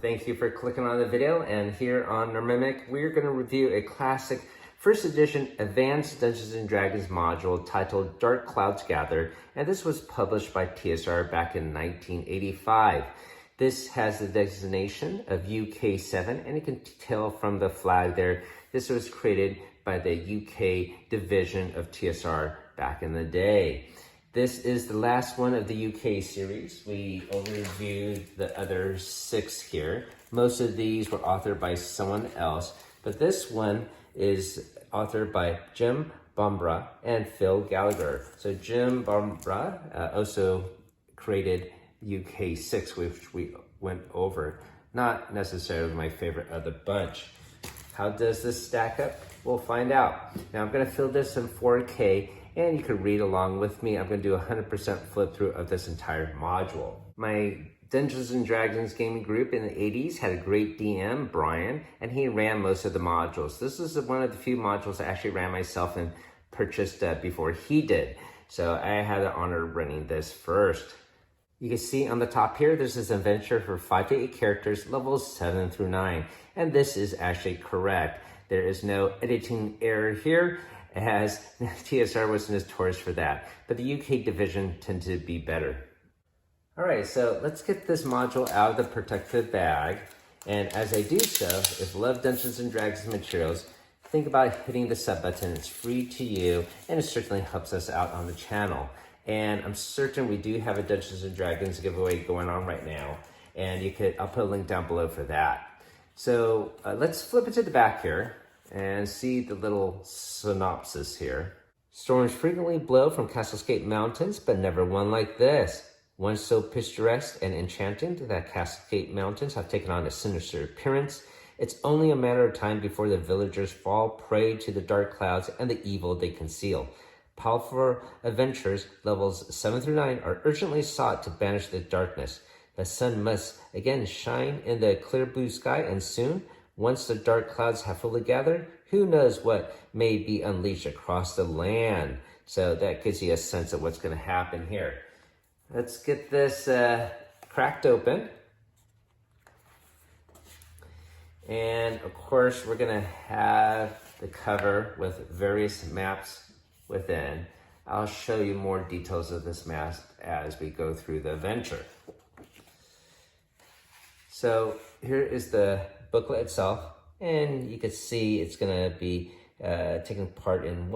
Thank you for clicking on the video, and here on Mimic, we're going to review a classic first edition Advanced Dungeons & Dragons module titled Dark Clouds Gather, and this was published by TSR back in 1985. This has the designation of UK7, and you can tell from the flag there, this was created by the UK division of TSR back in the day. This is the last one of the UK series. We overviewed the other 6 here. Most of these were authored by someone else, but this one is authored by Jim Bombra and Phil Gallagher. So Jim Bombra also created UK6, which we went over. Not necessarily my favorite of the bunch. How does this stack up? We'll find out. Now I'm gonna fill this in 4K, and you can read along with me. I'm gonna do a 100% flip through of this entire module. My Dungeons & Dragons gaming group in the 80s had a great DM, Brian, and he ran most of the modules. This is one of the few modules I actually ran myself and purchased before he did. So I had the honor of running this first. You can see on the top here, this is an adventure for 5 to 8 characters, levels 7 through 9. And this is actually correct. There is no editing error here, as TSR was notorious for that. But the UK division tended to be better. All right, so let's get this module out of the protected bag. And as I do so, if you love Dungeons & Dragons materials, think about hitting the sub button. It's free to you, and it certainly helps us out on the channel. And I'm certain we do have a Dungeons & Dragons giveaway going on right now. And I'll put a link down below for that. So let's flip it to the back here and see the little synopsis here. Storms frequently blow from Castlescape Mountains, but never one like this. One so picturesque and enchanting that Castlescape Mountains have taken on a sinister appearance. It's only a matter of time before the villagers fall prey to the dark clouds and the evil they conceal. Powerful adventurers, levels 7 through 9, are urgently sought to banish the darkness. The sun must again shine in the clear blue sky, and soon, once the dark clouds have fully gathered, who knows what may be unleashed across the land. So that gives you a sense of what's going to happen here. Let's get this cracked open. And of course, we're going to have the cover with various maps within. I'll show you more details of this map as we go through the adventure. So here is the booklet itself, and you can see it's going to be taking part in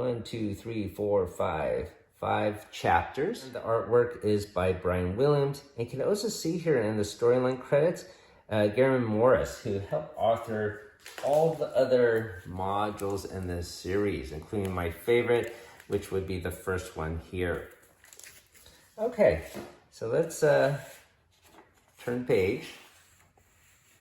5 chapters. The artwork is by Brian Williams, and you can also see here in the storyline credits Garen Morris, who helped author all the other modules in this series, including my favorite, which would be the first one here. Okay, so let's turn the page.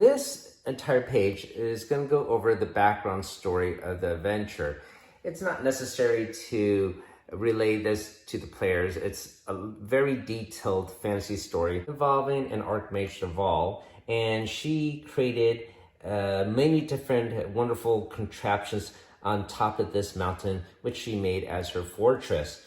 This entire page is going to go over the background story of the adventure. It's not necessary to relay this to the players. It's a very detailed fantasy story involving an Archmage Deval, and she created many different wonderful contraptions on top of this mountain, which she made as her fortress.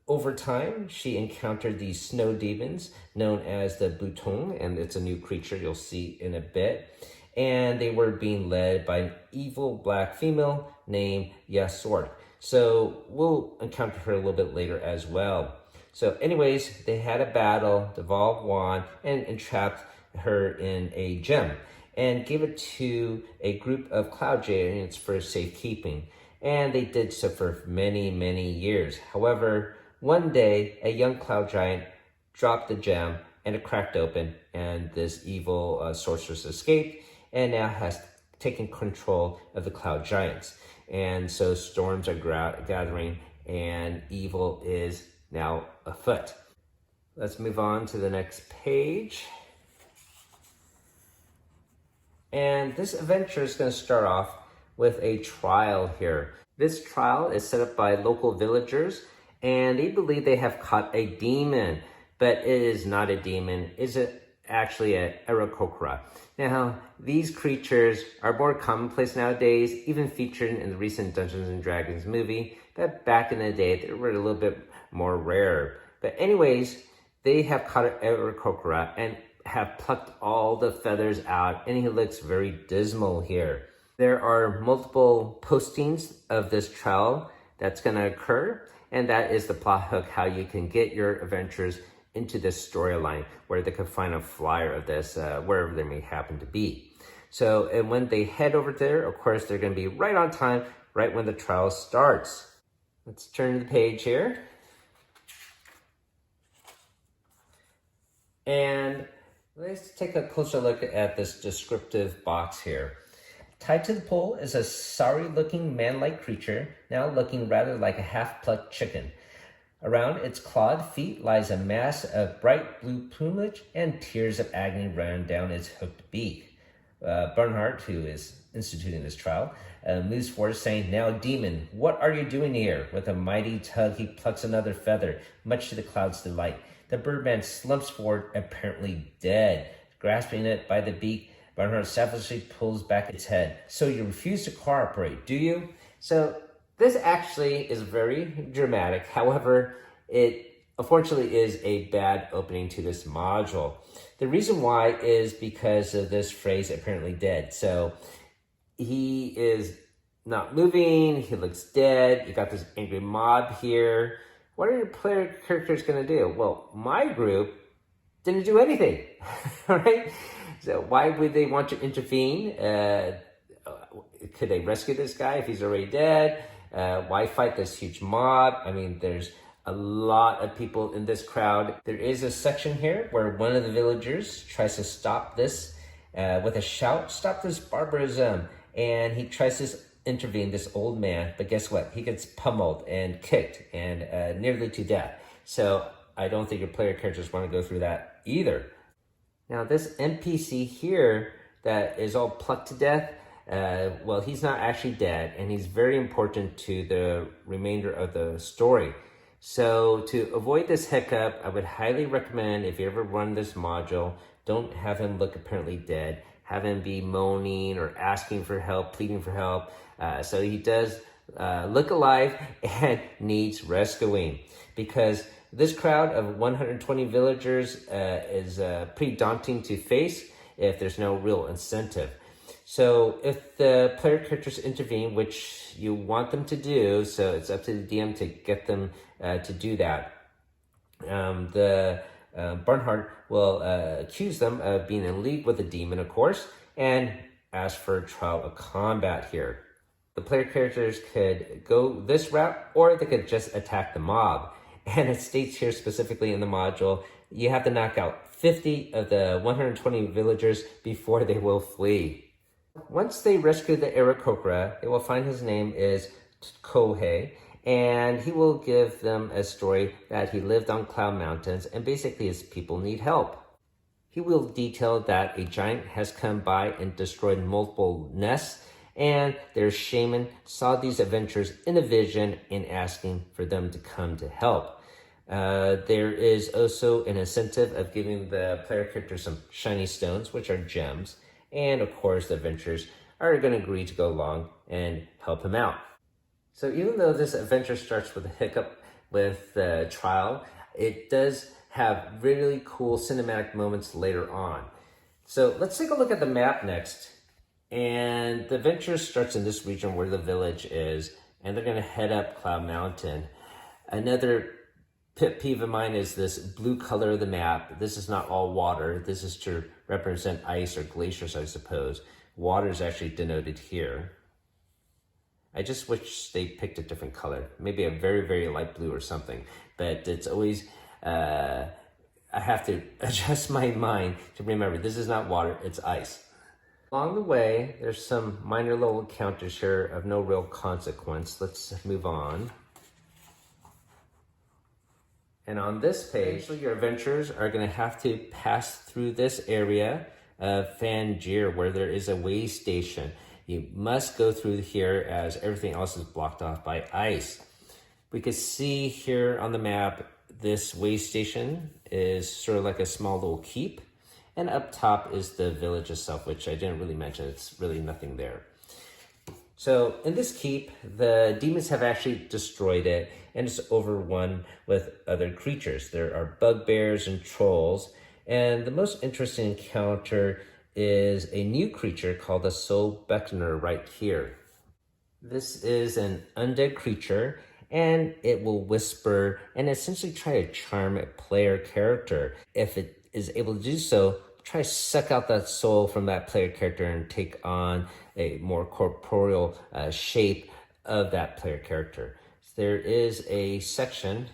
Over time, she encountered these snow demons known as the Bouton, and it's a new creature you'll see in a bit. And they were being led by an evil black female named Yasort. So we'll encounter her a little bit later as well. So anyways, they had a battle, Deval won, and entrapped her in a gem, and gave it to a group of cloud giants for safekeeping. And they did so for many, many years. However, one day, a young cloud giant dropped the gem, and it cracked open, and this evil sorceress escaped, and now has taken control of the cloud giants. And so storms are gathering, and evil is now afoot. Let's move on to the next page. And this adventure is going to start off with a trial here. This trial is set up by local villagers, and they believe they have caught a demon, but it is not a demon. It's actually an Arakora. Now, these creatures are more commonplace nowadays, even featured in the recent Dungeons & Dragons movie, but back in the day, they were a little bit more rare. But anyways, they have caught an Arakora, and have plucked all the feathers out, and he looks very dismal here. There are multiple postings of this trial that's going to occur, and that is the plot hook, how you can get your adventurers into this storyline where they can find a flyer of this wherever they may happen to be. So, and when they head over there, of course, they're going to be right on time, right when the trial starts. Let's turn to the page here. And let's take a closer look at this descriptive box here. Tied to the pole is a sorry-looking man-like creature, now looking rather like a half-plucked chicken. Around its clawed feet lies a mass of bright blue plumage, and tears of agony run down its hooked beak. Bernhardt, who is instituting this trial, moves forward saying, "Now, demon, what are you doing here?" With a mighty tug, he plucks another feather, much to the cloud's delight. The birdman slumps forward, apparently dead. Grasping it by the beak, Bernhardt savagely pulls back its head. "So you refuse to cooperate, do you?" So this actually is very dramatic. However, it unfortunately is a bad opening to this module. The reason why is because of this phrase, apparently dead. So he is not moving, he looks dead, you got this angry mob here. What are your player characters going to do? Well, my group didn't do anything, all right? So why would they want to intervene? Could they rescue this guy if he's already dead? Why fight this huge mob? I mean, there's a lot of people in this crowd. There is a section here where one of the villagers tries to stop this with a shout, "Stop this barbarism!" And he tries to intervene, this old man, but guess what? He gets pummeled and kicked and nearly to death. So I don't think your player characters want to go through that either. Now this NPC here that is all plucked to death, well, he's not actually dead, and he's very important to the remainder of the story. So to avoid this hiccup, I would highly recommend, if you ever run this module, don't have him look apparently dead. Have him be moaning or asking for help, pleading for help. So he does look alive and needs rescuing, because this crowd of 120 villagers is pretty daunting to face if there's no real incentive. So if the player characters intervene, which you want them to do, so it's up to the DM to get them to do that, Bernhardt will accuse them of being in league with the demon, of course, and ask for a trial of combat here. The player characters could go this route, or they could just attack the mob. And it states here specifically in the module, you have to knock out 50 of the 120 villagers before they will flee. Once they rescue the Arakora, they will find his name is Kohei, and he will give them a story that he lived on Cloud Mountains, and basically his people need help. He will detail that a giant has come by and destroyed multiple nests, and their shaman saw these adventurers in a vision and asking for them to come to help. There is also an incentive of giving the player character some shiny stones, which are gems, and of course the adventurers are going to agree to go along and help him out. So even though this adventure starts with a hiccup with the trial, it does have really cool cinematic moments later on. So let's take a look at the map next. And the adventure starts in this region where the village is, and they're going to head up Cloud Mountain. Another pet peeve of mine is this blue color of the map. This is not all water. This is to represent ice or glaciers, I suppose. Water is actually denoted here. I just wish they picked a different color, maybe a very, very light blue or something. But it's always, I have to adjust my mind to remember this is not water, it's ice. Along the way, there's some minor little encounters here of no real consequence. Let's move on. And on this page, your adventurers are going to have to pass through this area of Fangier, where there is a way station. You must go through here as everything else is blocked off by ice. We can see here on the map, this way station is sort of like a small little keep. And up top is the village itself, which I didn't really mention. It's really nothing there. So in this keep, the demons have actually destroyed it, and it's overrun with other creatures. There are bugbears and trolls, And the most interesting encounter is a new creature called the Soul Beckoner right here. This is an undead creature, and it will whisper and essentially try to charm a player character. If it is able to do so, try to suck out that soul from that player character and take on a more corporeal shape of that player character. So there is a section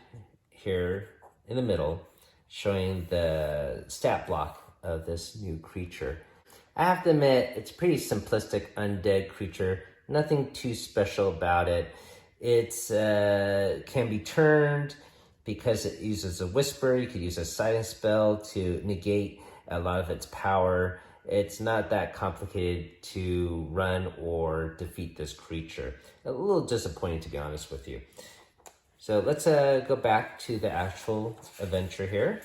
here in the middle showing the stat block of this new creature. I have to admit, it's a pretty simplistic undead creature. Nothing too special about it. It can be turned because it uses a whisper. You could use a silence spell to negate a lot of its power. It's not that complicated to run or defeat this creature. A little disappointing, to be honest with you. So let's go back to the actual adventure here.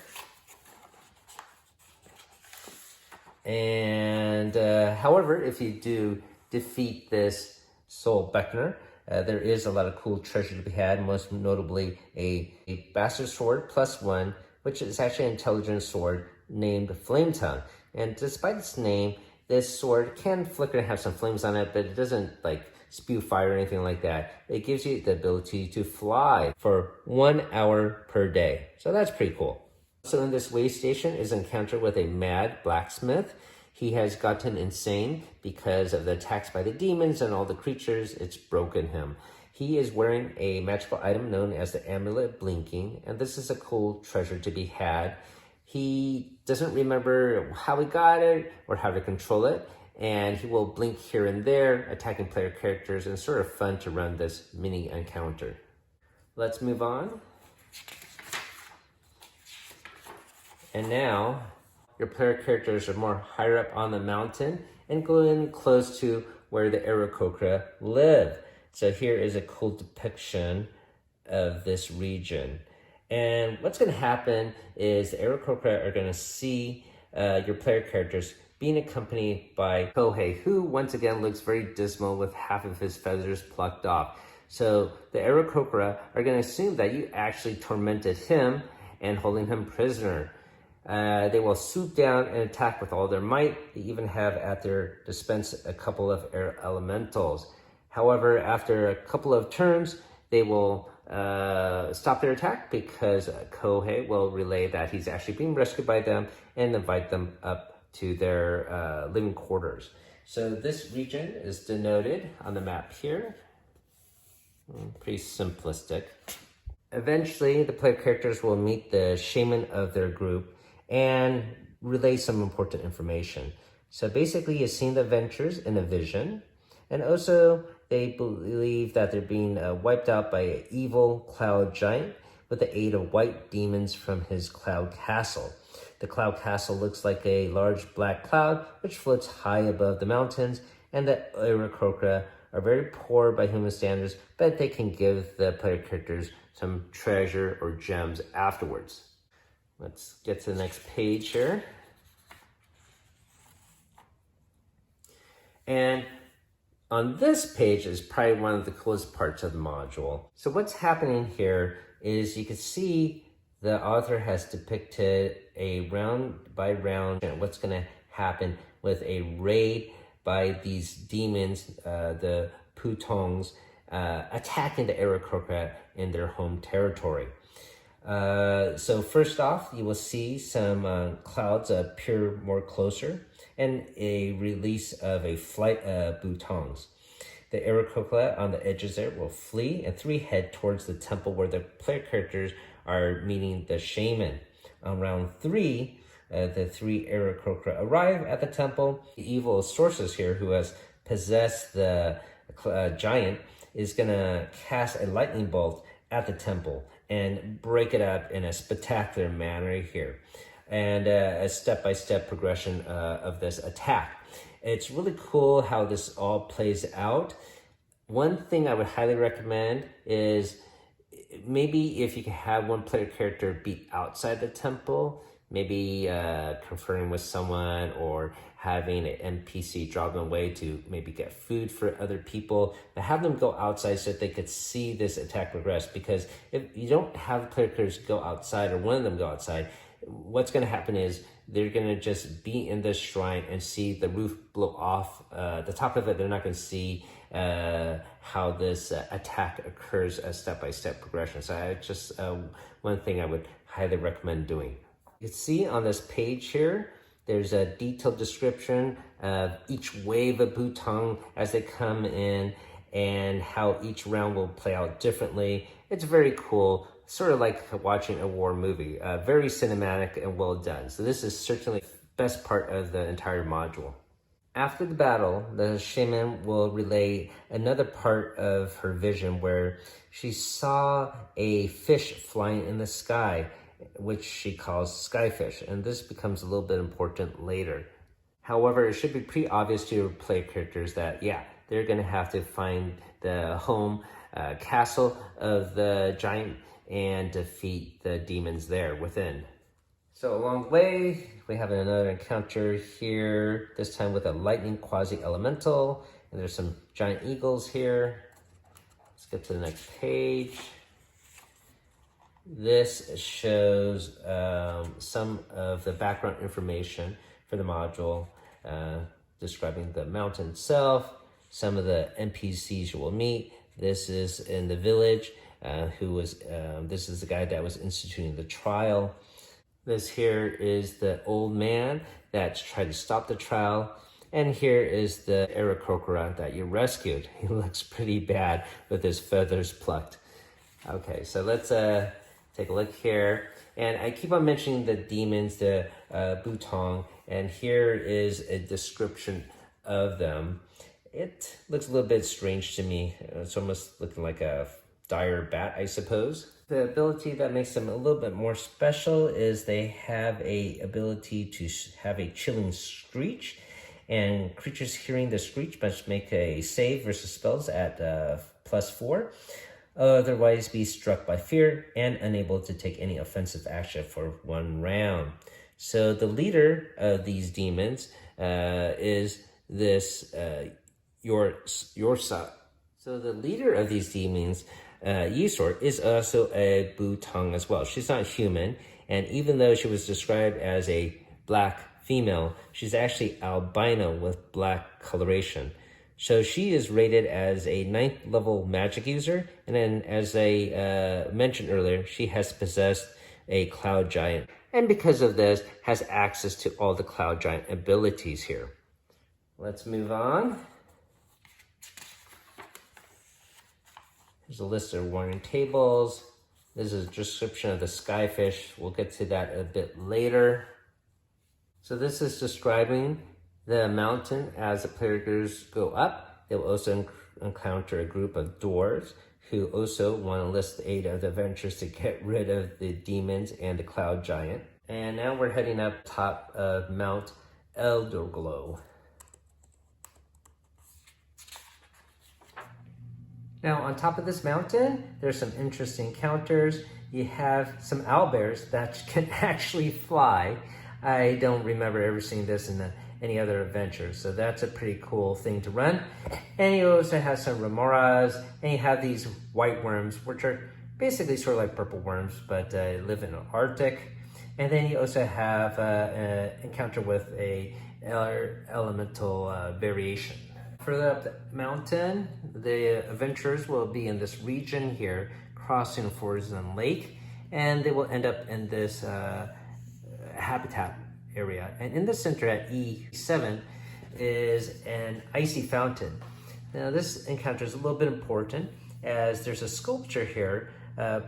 And however, if you do defeat this Soul Beckoner, there is a lot of cool treasure to be had, most notably a bastard sword +1, which is actually an intelligence sword named Flame Tongue. And despite its name, this sword can flicker and have some flames on it, but it doesn't like spew fire or anything like that. It gives you the ability to fly for 1 hour per day. So that's pretty cool. So in this waystation is an encounter with a mad blacksmith. He has gotten insane because of the attacks by the demons and all the creatures. It's broken him. He is wearing a magical item known as the Amulet Blinking, and this is a cool treasure to be had. He doesn't remember how he got it or how to control it, and he will blink here and there, attacking player characters, and it's sort of fun to run this mini encounter. Let's move on. And now, your player characters are more higher up on the mountain and go in close to where the Arakora live. So here is a cool depiction of this region. And what's going to happen is the Arakora are going to see your player characters being accompanied by Kohei, who once again looks very dismal with half of his feathers plucked off. So the Arakora are going to assume that you actually tormented him and holding him prisoner. They will swoop down and attack with all their might. They even have at their dispense a couple of air elementals. However, after a couple of turns, they will stop their attack because Kohei will relay that he's actually being rescued by them and invite them up to their living quarters. So this region is denoted on the map here. Pretty simplistic. Eventually, the player characters will meet the shaman of their group and relay some important information. So basically, you've seen the adventures in a vision, and also they believe that they're being wiped out by an evil cloud giant with the aid of white demons from his cloud castle. The cloud castle looks like a large black cloud which floats high above the mountains, and the Arakora are very poor by human standards, but they can give the player characters some treasure or gems afterwards. Let's get to the next page here. And on this page is probably one of the coolest parts of the module. So what's happening here is you can see the author has depicted a round by round and what's going to happen with a raid by these demons, the Putongs, attacking the Arakora in their home territory. So first off, you will see some clouds appear more closer and a release of a flight of Putongs. The Arakora on the edges there will flee, and 3 head towards the temple where the player characters are meeting the shaman. On round 3, the 3 Arakora arrive at the temple. The evil sorceress here, who has possessed the giant, is going to cast a lightning bolt at the temple and break it up in a spectacular manner here. And a step-by-step progression of this attack. It's really cool how this all plays out. One thing I would highly recommend is maybe if you can have one player character be outside the temple, maybe conferring with someone or having an NPC draw them away to maybe get food for other people, but have them go outside so that they could see this attack progress. Because if you don't have player characters go outside or one of them go outside, what's going to happen is they're gonna just be in this shrine and see the roof blow off the top of it. They're not gonna see how this attack occurs as step-by-step progression. So I just one thing I would highly recommend doing. You can see on this page here, there's a detailed description of each wave of Butong as they come in and how each round will play out differently. It's very cool, sort of like watching a war movie. Very cinematic and well done. So this is certainly the best part of the entire module. After the battle, the shaman will relay another part of her vision where she saw a fish flying in the sky, which she calls skyfish, and this becomes a little bit important later. However, it should be pretty obvious to your player characters that, yeah, they're going to have to find the home castle of the giant and defeat the demons there within. So along the way, we have another encounter here, this time with a lightning quasi-elemental, and there's some giant eagles here. Let's get to the next page. This shows some of the background information for the module, describing the mountain itself, some of the NPCs you will meet. This is in the village, this is the guy that was instituting the trial. This here is the old man that's tried to stop the trial. And here is the Arakora that you rescued. He looks pretty bad with his feathers plucked. Okay, so let's take a look here. And I keep on mentioning the demons, the Butong, and here is a description of them. It looks a little bit strange to me. It's almost looking like a dire bat, I suppose. The ability that makes them a little bit more special is they have a ability to have a chilling screech, and creatures hearing the screech must make a save versus spells at +4. Otherwise be struck by fear and unable to take any offensive action for 1 round. So the leader of these demons is this Yorsa. So the leader of these demons, Yisor, is also a Butong as well. She's not human, and even though she was described as a black female, she's actually albino with black coloration. So she is rated as a 9th level magic user, and then as I mentioned earlier, she has possessed a cloud giant, and because of this, has access to all the cloud giant abilities here. Let's move on. There's a list of warning tables. This is a description of the skyfish. We'll get to that a bit later. So this is describing the mountain as the players go up. They will also encounter a group of dwarves who also want to enlist the aid of the adventurers to get rid of the demons and the cloud giant. And now we're heading up top of Mount Elderglow. Now on top of this mountain, there's some interesting encounters. You have some owlbears that can actually fly. I don't remember ever seeing this in any other adventure, so that's a pretty cool thing to run. And you also have some remoras, and you have these white worms, which are basically sort of like purple worms, but live in the Arctic. And then you also have an encounter with a elemental variation. Further up the mountain, the adventurers will be in this region here, crossing a frozen lake, and they will end up in this habitat area. And in the center at E7 is an icy fountain. Now this encounter is a little bit important as there's a sculpture here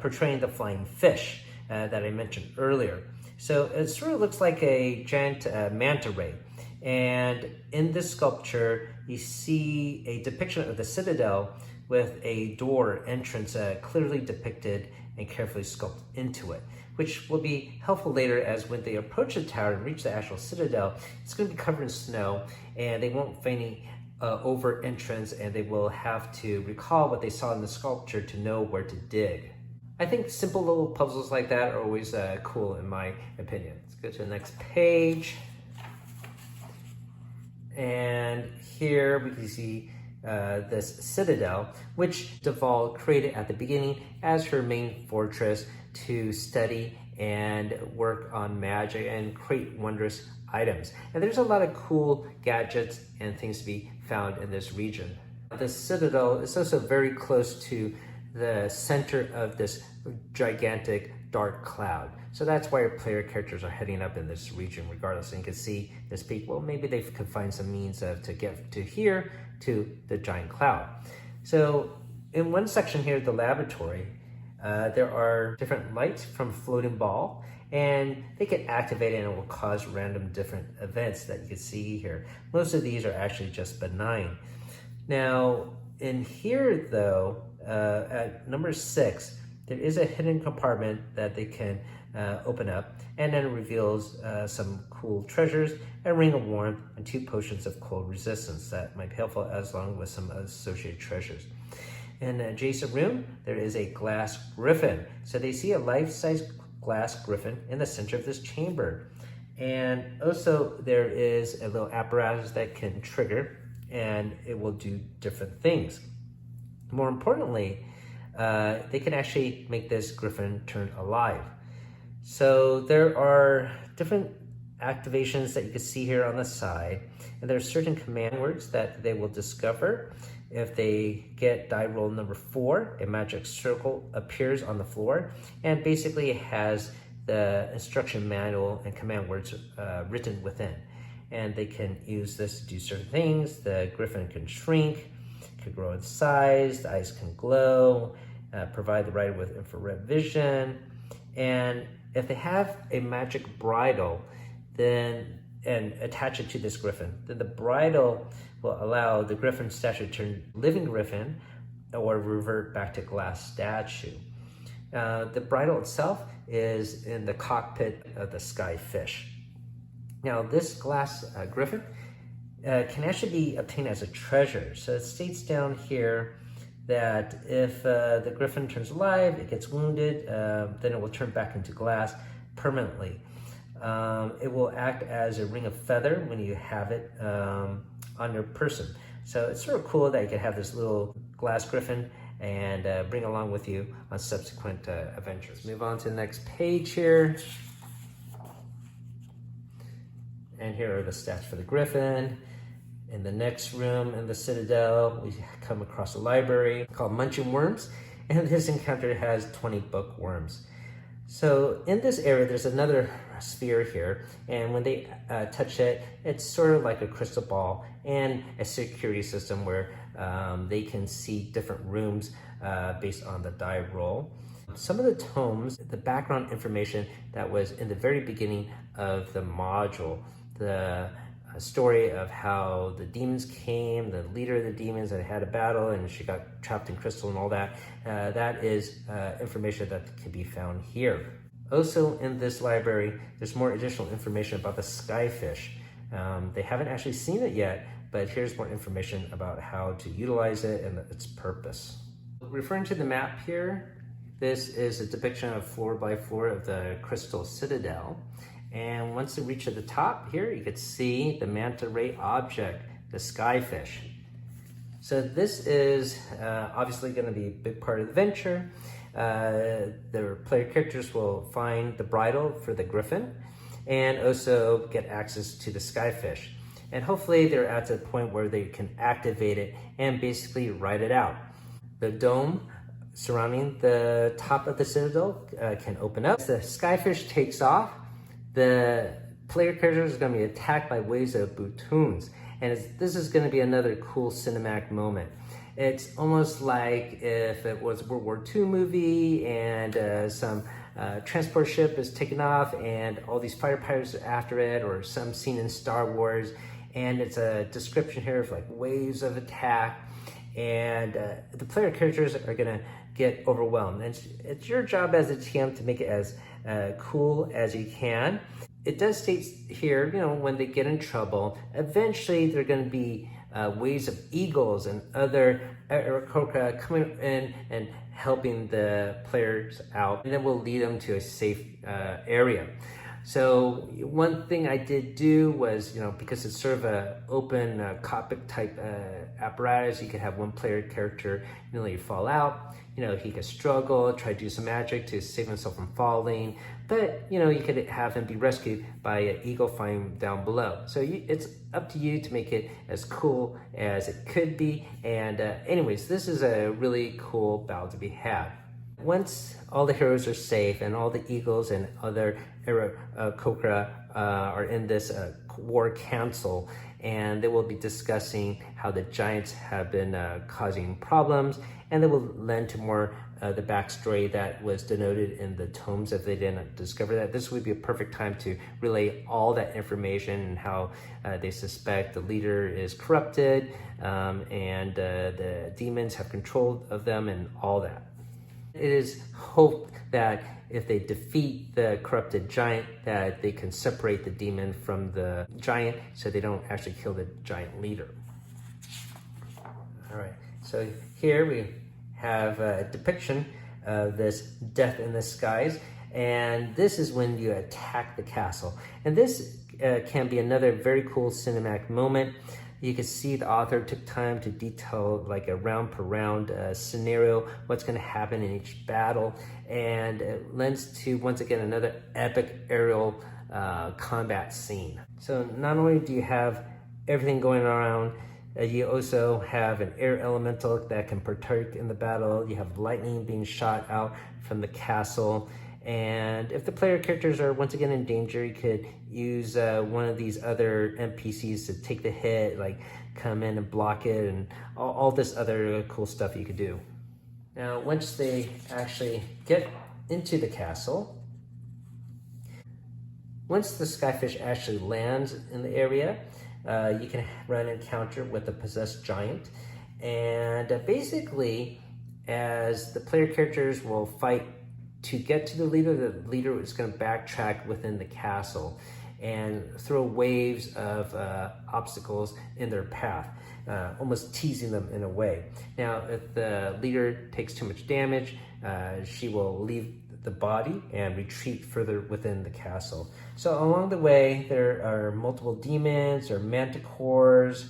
portraying the flying fish that I mentioned earlier. So it sort of looks like a giant manta ray. And in this sculpture, you see a depiction of the citadel with a door entrance clearly depicted and carefully sculpted into it, which will be helpful later as when they approach the tower and reach the actual citadel, it's going to be covered in snow and they won't find any over entrance, and they will have to recall what they saw in the sculpture to know where to dig. I think simple little puzzles like that are always cool in my opinion. Let's go to the next page. And here we can see this citadel, which Duval created at the beginning as her main fortress to study and work on magic and create wondrous items. And there's a lot of cool gadgets and things to be found in this region. The citadel is also very close to the center of this gigantic dark cloud. So that's why our player characters are heading up in this region regardless. And you can see this peak, well, maybe they could find some means to get to here, to the giant cloud. So in one section here, the laboratory, there are different lights from a floating ball, and they get activated and it will cause random different events that you can see here. Most of these are actually just benign. Now, in here though, at number 6, there is a hidden compartment that they can open up, and then it reveals some cool treasures, a ring of warmth, and 2 potions of cold resistance that might be helpful, as long with some associated treasures. In an adjacent room, there is a glass griffin. So they see a life-size glass griffin in the center of this chamber. And also there is a little apparatus that can trigger, and it will do different things. More importantly, they can actually make this griffin turn alive. So there are different activations that you can see here on the side, and there are certain command words that they will discover. If they get die roll number 4, a magic circle appears on the floor, and basically it has the instruction manual and command words written within. And they can use this to do certain things. The griffin can shrink, can grow in size, the eyes can glow, provide the rider with infrared vision. And if they have a magic bridle, then and attach it to this griffin, then the bridle will allow the griffin statue to turn living griffin or revert back to glass statue. The bridle itself is in the cockpit of the sky fish. Now, this glass griffin can actually be obtained as a treasure. So it states down here that if the griffin turns alive, it gets wounded, then it will turn back into glass permanently. It will act as a ring of feather when you have it on your person. So it's sort of cool that you can have this little glass griffin and bring along with you on subsequent adventures. Move on to the next page here. And here are the stats for the griffin. In the next room in the Citadel, we come across a library called Munching Worms, and this encounter has 20 bookworms. So in this area, there's another sphere here, and when they touch it, it's sort of like a crystal ball and a security system where they can see different rooms based on the die roll. Some of the tomes, the background information that was in the very beginning of the module, the story of how the demons came, the leader of the demons, and had a battle, and she got trapped in crystal and all that. That is information that can be found here. Also in this library, there's more additional information about the skyfish. They haven't actually seen it yet, but here's more information about how to utilize it and its purpose. Referring to the map here, this is a depiction of floor by floor of the Crystal Citadel. And once you reach at the top here, you can see the manta ray object, the skyfish. So this is obviously going to be a big part of the adventure. The player characters will find the bridle for the griffin and also get access to the skyfish. And hopefully they're at the point where they can activate it and basically ride it out. The dome surrounding the top of the citadel can open up. As the skyfish takes off, the player characters are going to be attacked by waves of buttoons, and this is going to be another cool cinematic moment. It's almost like if it was a World War II movie and some transport ship is taken off and all these fighter pilots are after it, or some scene in Star Wars, and it's a description here of like waves of attack, and the player characters are going to get overwhelmed. And it's your job as a TM to make it as cool as you can. It does state here, you know, when they get in trouble, eventually they're going to be waves of eagles and other Arakora coming in and helping the players out, and then we'll lead them to a safe area. So one thing I did do was, you know, because it's sort of a open cockpit type apparatus, you could have one player character nearly fall out. You know, he could struggle, try to do some magic to save himself from falling, but you know, you could have him be rescued by an eagle flying down below. So it's up to you to make it as cool as it could be. And anyways, this is a really cool battle to be had. Once all the heroes are safe and all the eagles and other Arakora are in this war council, and they will be discussing how the giants have been causing problems, and they will lend to more the backstory that was denoted in the tomes if they didn't discover that. This would be a perfect time to relay all that information and how they suspect the leader is corrupted, and the demons have control of them and all that. It is hoped that if they defeat the corrupted giant, that they can separate the demon from the giant so they don't actually kill the giant leader. All right, so here we have a depiction of this death in the skies, and this is when you attack the castle. And this can be another very cool cinematic moment. You can see the author took time to detail like a round per round scenario, what's going to happen in each battle, and it lends to, once again, another epic aerial combat scene. So not only do you have everything going around, you also have an air elemental that can partake in the battle. You have lightning being shot out from the castle. And if the player characters are once again in danger, you could use one of these other NPCs to take the hit, like come in and block it, and all this other cool stuff you could do. Now, once they actually get into the castle, once the skyfish actually lands in the area, you can run an encounter with the possessed giant. And basically, as the player characters will fight to get to the leader is going to backtrack within the castle and throw waves of obstacles in their path, almost teasing them in a way. Now, if the leader takes too much damage, she will leave the body and retreat further within the castle. So along the way, there are multiple demons or manticores.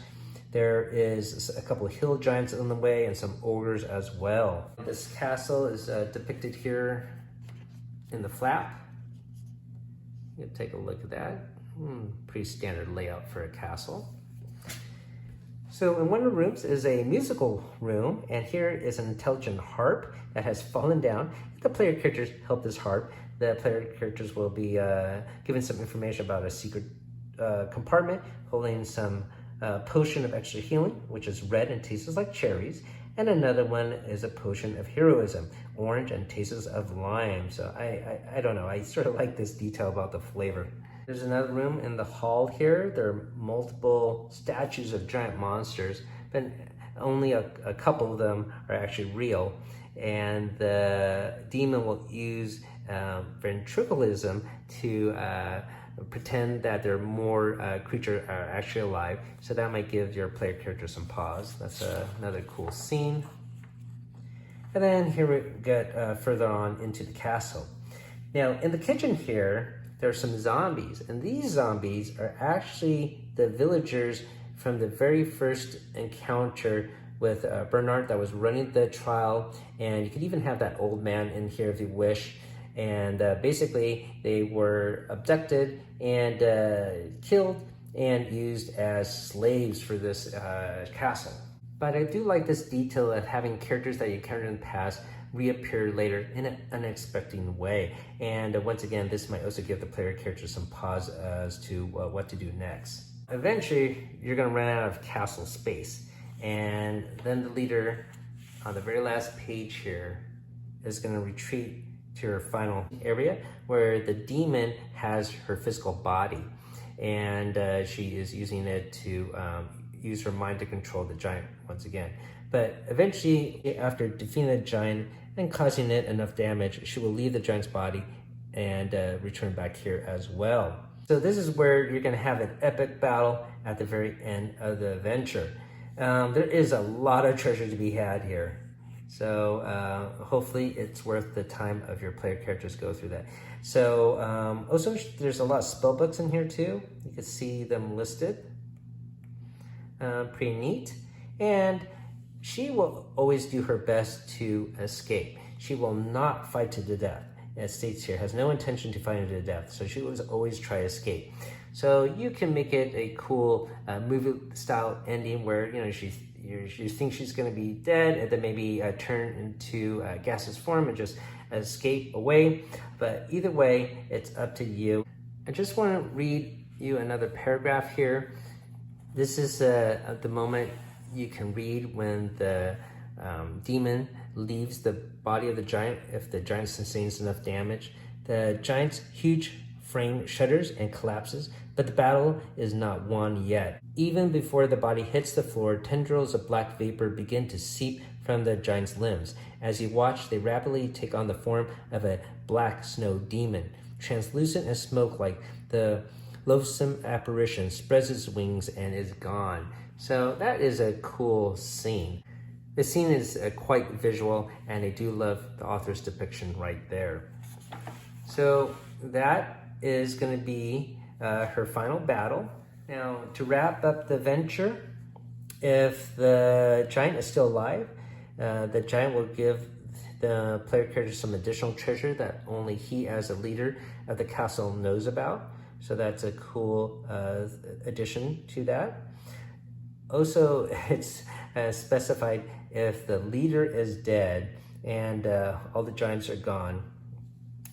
There is a couple of hill giants on the way and some ogres as well. This castle is depicted here in the flap. You can take a look at that. Pretty standard layout for a castle. So in one of the rooms is a musical room, and here is an intelligent harp that has fallen down. If the player characters help this harp, the player characters will be given some information about a secret compartment holding some potion of extra healing, which is red and tastes like cherries. And another one is a potion of heroism, orange and tastes of lime. So I don't know, I sort of like this detail about the flavor. There's another room in the hall here. There are multiple statues of giant monsters, but only a couple of them are actually real. And the demon will use ventriloquism to pretend that there are more creatures are actually alive. So that might give your player character some pause. That's another cool scene. And then here we get further on into the castle. Now in the kitchen here, there are some zombies, and these zombies are actually the villagers from the very first encounter with Bernard that was running the trial. And you could even have that old man in here if you wish. And basically they were abducted and killed and used as slaves for this castle. But I do like this detail of having characters that you encountered in the past reappear later in an unexpected way. And once again, this might also give the player character some pause as to what to do next. Eventually, you're going to run out of castle space. And then the leader, on the very last page here, is going to retreat to her final area where the demon has her physical body. And she is using it to use her mind to control the giant once again. But eventually, after defeating the giant and causing it enough damage, she will leave the giant's body and return back here as well. So this is where you're going to have an epic battle at the very end of the adventure. There is a lot of treasure to be had here. So hopefully it's worth the time of your player characters go through that. So also there's a lot of spell books in here too. You can see them listed. Pretty neat. And she will always do her best to escape. She will not fight to the death. It states here, has no intention to fight to the death, so she will always try to escape. So you can make it a cool movie-style ending where you think she's going to be dead, and then maybe turn into gaseous form and just escape away. But either way, it's up to you. I just want to read you another paragraph here. This is the moment you can read when the demon leaves the body of the giant if the giant sustains enough damage. The giant's huge frame shudders and collapses, but the battle is not won yet. Even before the body hits the floor, tendrils of black vapor begin to seep from the giant's limbs. As you watch, they rapidly take on the form of a black snow demon. Translucent as smoke, like the loathsome apparition spreads its wings and is gone. So that is a cool scene. The scene is quite visual, and I do love the author's depiction right there. So that is going to be her final battle. Now, to wrap up the venture, if the giant is still alive, the giant will give the player character some additional treasure that only he as a leader of the castle knows about. So that's a cool addition to that. Also, it's specified if the leader is dead and all the giants are gone.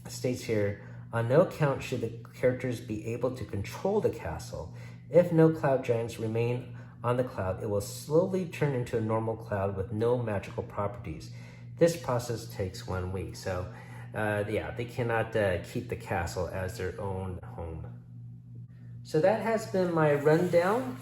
It states here, on no account should the characters be able to control the castle. If no cloud giants remain on the cloud, it will slowly turn into a normal cloud with no magical properties. This process takes 1 week. So yeah, they cannot keep the castle as their own home. So that has been my rundown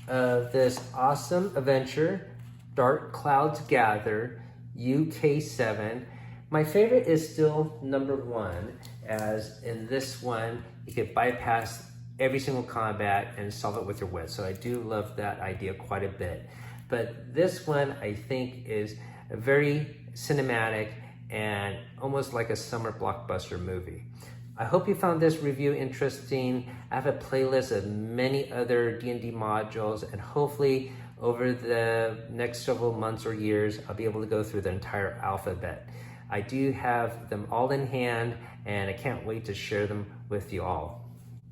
of this awesome adventure, Dark Clouds Gather, UK7. My favorite is still number 1, as in this one, you could bypass every single combat and solve it with your wits. So I do love that idea quite a bit. But this one, I think, is very cinematic and almost like a summer blockbuster movie. I hope you found this review interesting. I have a playlist of many other D&D modules, and hopefully over the next several months or years, I'll be able to go through the entire alphabet. I do have them all in hand, and I can't wait to share them with you all.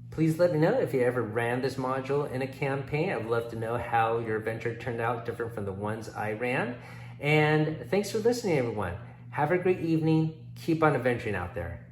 Please let me know if you ever ran this module in a campaign. I'd love to know how your adventure turned out different from the ones I ran. And thanks for listening, everyone. Have a great evening. Keep on adventuring out there.